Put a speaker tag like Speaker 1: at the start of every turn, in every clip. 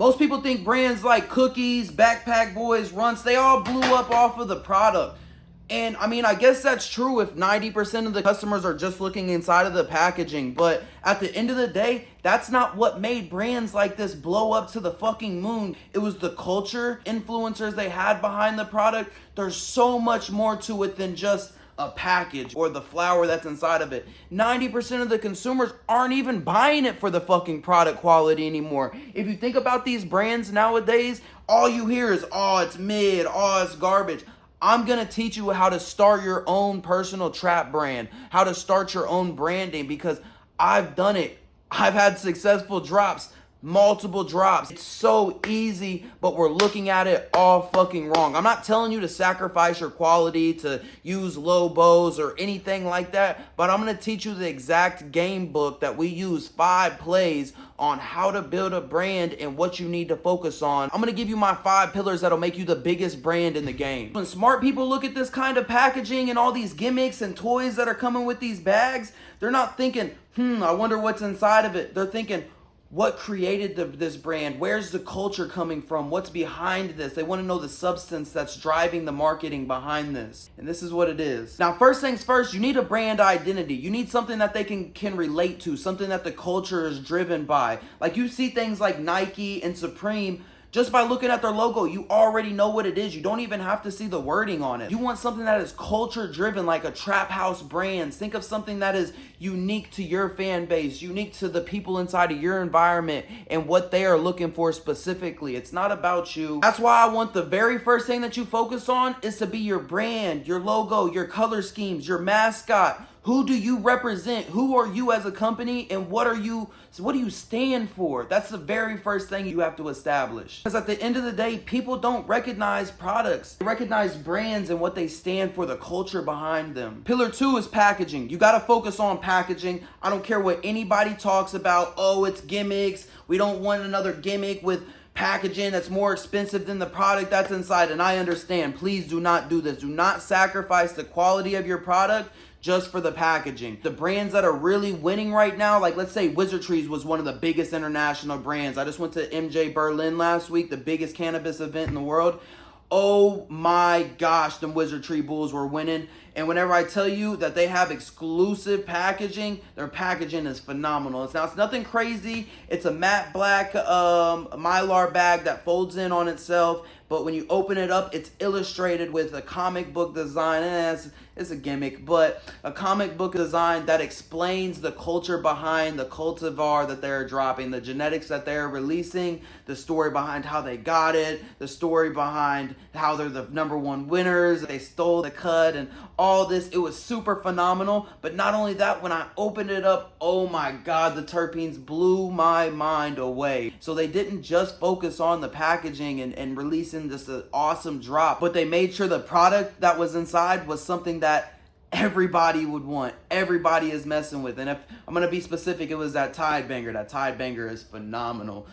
Speaker 1: Most people think brands like Cookies, Backpack Boys, Runts, they all blew up off of the product. And I mean, I guess that's true if 90% of the customers are just looking inside of the packaging. But at the end of the day, that's not what made brands like this blow up to the fucking moon. It was the culture, influencers they had behind the product. There's so much more to it than just a package or the flower that's inside of it. 90% of the consumers aren't even buying it for the fucking product quality anymore. If you think about these brands nowadays, all you hear is, oh, it's mid, oh, it's garbage. I'm going to teach you how to start your own personal trap brand, how to start your own branding, because I've done it. I've had successful drops, multiple drops. It's so easy, but we're looking at it all fucking wrong. I'm not telling you to sacrifice your quality, to use low bows or anything like that, but I'm going to teach you the exact game book that we use, 5 plays on how to build a brand and what you need to focus on. I'm going to give you my 5 pillars that'll make you the biggest brand in the game. When smart people look at this kind of packaging and all these gimmicks and toys that are coming with these bags, they're not thinking, I wonder what's inside of it. They're thinking, what created this brand? Where's the culture coming from? What's behind this? They want to know the substance that's driving the marketing behind this. And this is what it is. Now, first things first, you need a brand identity. You need something that they can relate to, something that the culture is driven by. Like you see things like Nike and Supreme. Just by looking at their logo, you already know what it is. You don't even have to see the wording on it. You want something that is culture driven, like a trap house brand. Think of something that is unique to your fan base, unique to the people inside of your environment and what they are looking for specifically. It's not about you. That's why I want the very first thing that you focus on is to be your brand, your logo, your color schemes, your mascot. Who do you represent? Who are you as a company, and what do you stand for? That's the very first thing you have to establish. Because at the end of the day, people don't recognize products. They recognize brands and what they stand for, the culture behind them. Pillar 2 is packaging. You got to focus on packaging. I don't care what anybody talks about. Oh, it's gimmicks. We don't want another gimmick with packaging that's more expensive than the product that's inside. And I understand. Please do not do this. Do not sacrifice the quality of your product just for the packaging. The brands that are really winning right now, like let's say Wizardtrees was one of the biggest international brands. I just went to MJ Berlin last week, the biggest cannabis event in the world. Oh my gosh, them Wizardtree Bulls were winning. And whenever I tell you that they have exclusive packaging, their packaging is phenomenal. It's nothing crazy. It's a matte black Mylar bag that folds in on itself. But when you open it up, it's illustrated with a comic book design. It's a gimmick, but a comic book design that explains the culture behind the cultivar that they're dropping, the genetics that they're releasing, the story behind how they got it, the story behind how they're the #1 winners, they stole the cut, and all this. It was super phenomenal. But not only that, when I opened it up, oh my God, the terpenes blew my mind away. So they didn't just focus on the packaging and releasing just an awesome drop, but they made sure the product that was inside was something that everybody would want. Everybody is messing with. And if I'm going to be specific, it was that Tide Banger. That Tide Banger is phenomenal.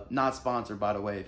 Speaker 1: Not sponsored, by the way.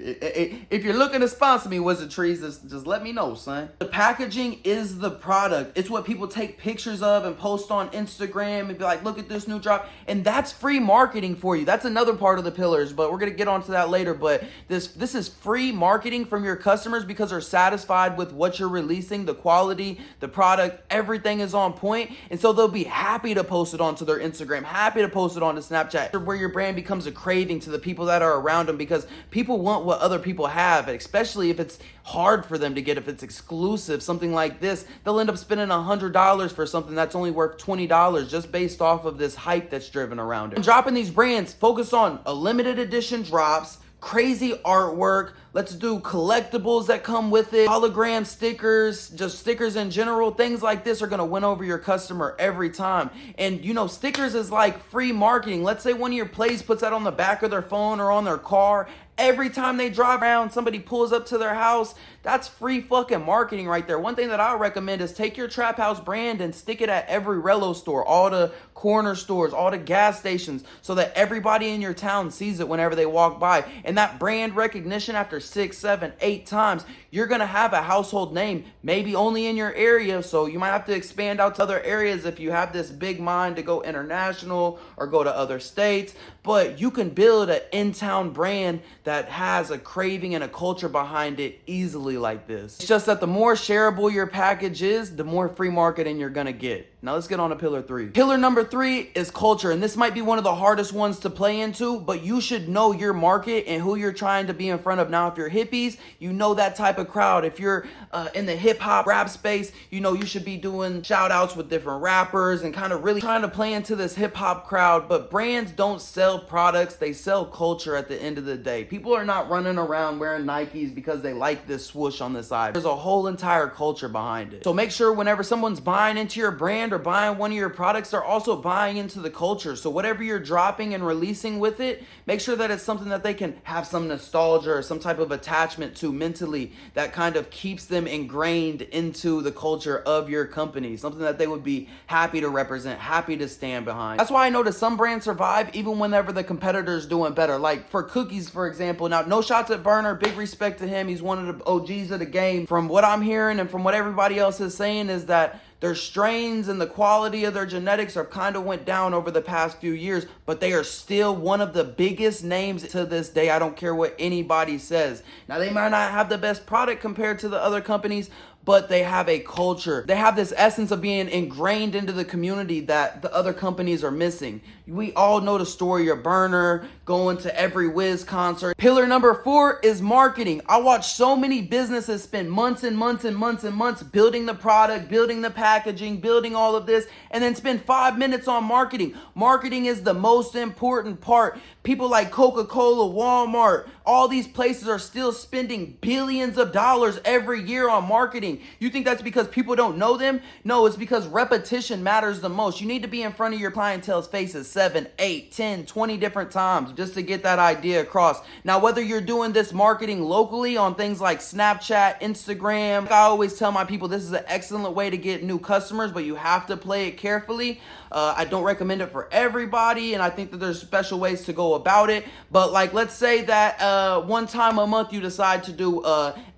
Speaker 1: If you're looking to sponsor me, Wizardtrees, just let me know, son. The packaging is the product. It's what people take pictures of and post on Instagram and be like, look at this new drop. And that's free marketing for you. That's another part of the pillars, but we're going to get onto that later. But this is free marketing from your customers because they're satisfied with what you're releasing, the quality, the product, everything is on point. And so they'll be happy to post it onto their Instagram, happy to post it onto Snapchat, where your brand becomes a craving to the people that are around them, because people want what other people have, especially if it's hard for them to get. If it's exclusive, something like this, they'll end up spending $100 for something that's only worth $20 just based off of this hype that's driven around it. And dropping these brands, focus on a limited edition drops, crazy artwork. Let's do collectibles that come with it, hologram stickers, just stickers in general. Things like this are going to win over your customer every time. And you know, stickers is like free marketing. Let's say one of your plays puts that on the back of their phone or on their car. Every time they drive around, somebody pulls up to their house. That's free fucking marketing right there. One thing that I recommend is take your Trap House brand and stick it at every Relo store, all the corner stores, all the gas stations, so that everybody in your town sees it whenever they walk by. And that brand recognition, after 6, 7, 8 times, you're gonna have a household name, maybe only in your area. So you might have to expand out to other areas if you have this big mind to go international or go to other states. But you can build an in-town brand that has a craving and a culture behind it easily like this. It's just that the more shareable your package is, the more free marketing you're gonna get. Now let's get on to pillar 3. Pillar number 3 is culture, and this might be one of the hardest ones to play into, but you should know your market and who you're trying to be in front of. Now, if you're hippies, you know that type of crowd. If you're in the hip hop rap space, you know you should be doing shout outs with different rappers and kind of really trying to play into this hip hop crowd. But brands don't sell products, they sell culture at the end of the day. People are not running around wearing Nikes because they like this swoosh on the side. There's a whole entire culture behind it. So make sure whenever someone's buying into your brand or buying one of your products, they're also buying into the culture. So whatever you're dropping and releasing with it, make sure that it's something that they can have some nostalgia or some type of attachment to mentally, that kind of keeps them ingrained into the culture of your company, something that they would be happy to represent, happy to stand behind. That's why I notice some brands survive even whenever the competitor's doing better. Like for cookies, for example. Now, no shots at Burner, big respect to him, he's one of the OGs of the game. From what I'm hearing and from what everybody else is saying is that their strains and the quality of their genetics are kind of went down over the past few years, but they are still one of the biggest names to this day. I don't care what anybody says. Now, they might not have the best product compared to the other companies, but they have a culture. They have this essence of being ingrained into the community that the other companies are missing. We all know the story of Burner going to every Wiz concert. Pillar number 4 is marketing. I watch so many businesses spend months and months and months and months building the product, building the packaging, building all of this, and then spend 5 minutes on marketing. Marketing is the most important part. People like Coca-Cola, Walmart, all these places are still spending billions of dollars every year on marketing. You think that's because people don't know them? No, it's because repetition matters the most. You need to be in front of your clientele's faces 7, 8, 10, 20 different times just to get that idea across. Now, whether you're doing this marketing locally on things like Snapchat, Instagram, I always tell my people this is an excellent way to get new customers, but you have to play it carefully. I don't recommend it for everybody, and I think that there's special ways to go about it. But like, let's say that one time a month you decide to do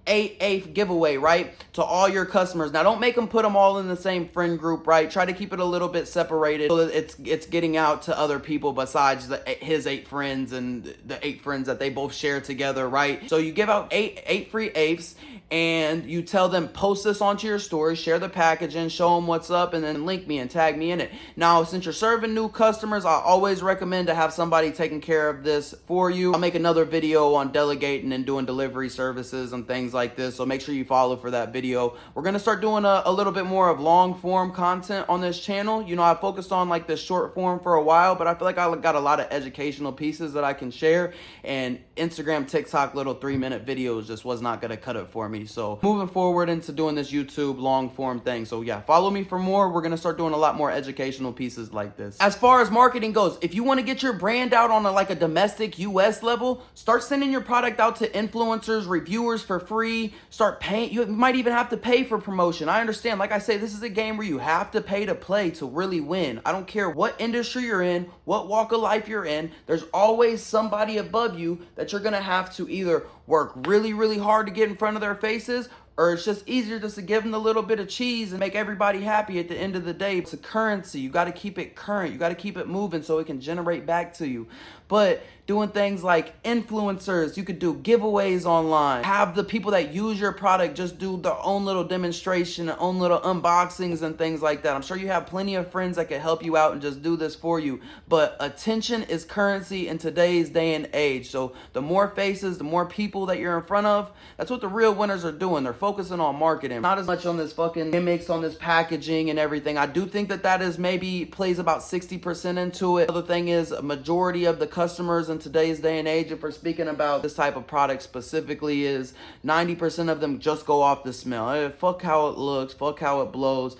Speaker 1: 8/8 giveaway, right, to all your customers. Now, don't make them put them all in the same friend group, right? Try to keep it a little bit separated so that it's getting out to other people besides his 8 friends and the 8 friends that they both share together, right? So you give out 8 free apes, and you tell them, post this onto your story, share the packaging, show them what's up, and then link me and tag me in it. Now, since you're serving new customers, I always recommend to have somebody taking care of this for you. I'll make another video on delegating and doing delivery services and things like this, so make sure you follow for that video. We're gonna start doing a little bit more of long form content on this channel. You know, I focused on like the short form for a while, but I feel like I got a lot of educational pieces that I can share, and Instagram, TikTok, little 3-minute videos just was not gonna cut it for me. So moving forward into doing this YouTube long form thing. So yeah, follow me for more. We're gonna start doing a lot more educational pieces like this. As far as marketing goes, if you want to get your brand out on like a domestic US level, start sending your product out to influencers, reviewers for free. Start paying. You might even have to pay for promotion. I understand. Like I say, this is a game where you have to pay to play to really win. I don't care what industry you're in, what walk of life you're in. There's always somebody above you that you're gonna have to either work really, really hard to get in front of their faces, or it's just easier just to give them a little bit of cheese and make everybody happy at the end of the day. It's a currency. You got to keep it current. You got to keep it moving so it can generate back to you. But doing things like influencers, you could do giveaways online. Have the people that use your product just do their own little demonstration, their own little unboxings and things like that. I'm sure you have plenty of friends that can help you out and just do this for you. But attention is currency in today's day and age. So the more faces, the more people that you're in front of, that's what the real winners are doing. They're focusing on marketing, not as much on this fucking gimmicks, on this packaging and everything. I do think that is maybe plays about 60% into it. The other thing is a majority of the customers in today's day and age, if we're speaking about this type of product specifically, is 90% of them just go off the smell. Fuck how it looks, fuck how it blows,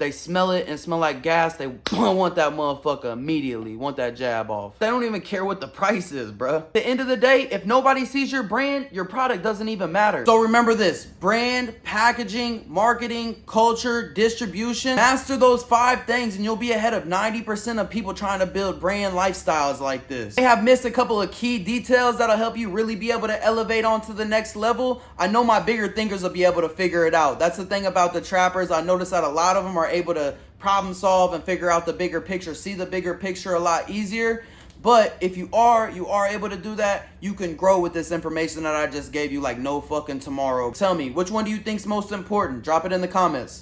Speaker 1: they smell it and smell like gas, they want that motherfucker immediately, want that jab off. They don't even care what the price is, bruh. At the end of the day, if nobody sees your brand, your product doesn't even matter. So remember this: brand, packaging, marketing, culture, distribution. Master those 5 things and you'll be ahead of 90% of people trying to build brand lifestyles like this. They have missed a couple of key details that'll help you really be able to elevate on to the next level. I know my bigger thinkers will be able to figure it out. That's the thing about the trappers. I noticed that a lot of them are able to problem solve and figure out the bigger picture, see the bigger picture a lot easier. But if you are able to do that, you can grow with this information that I just gave you like no fucking tomorrow. Tell me, which one do you think's most important? Drop it in the comments.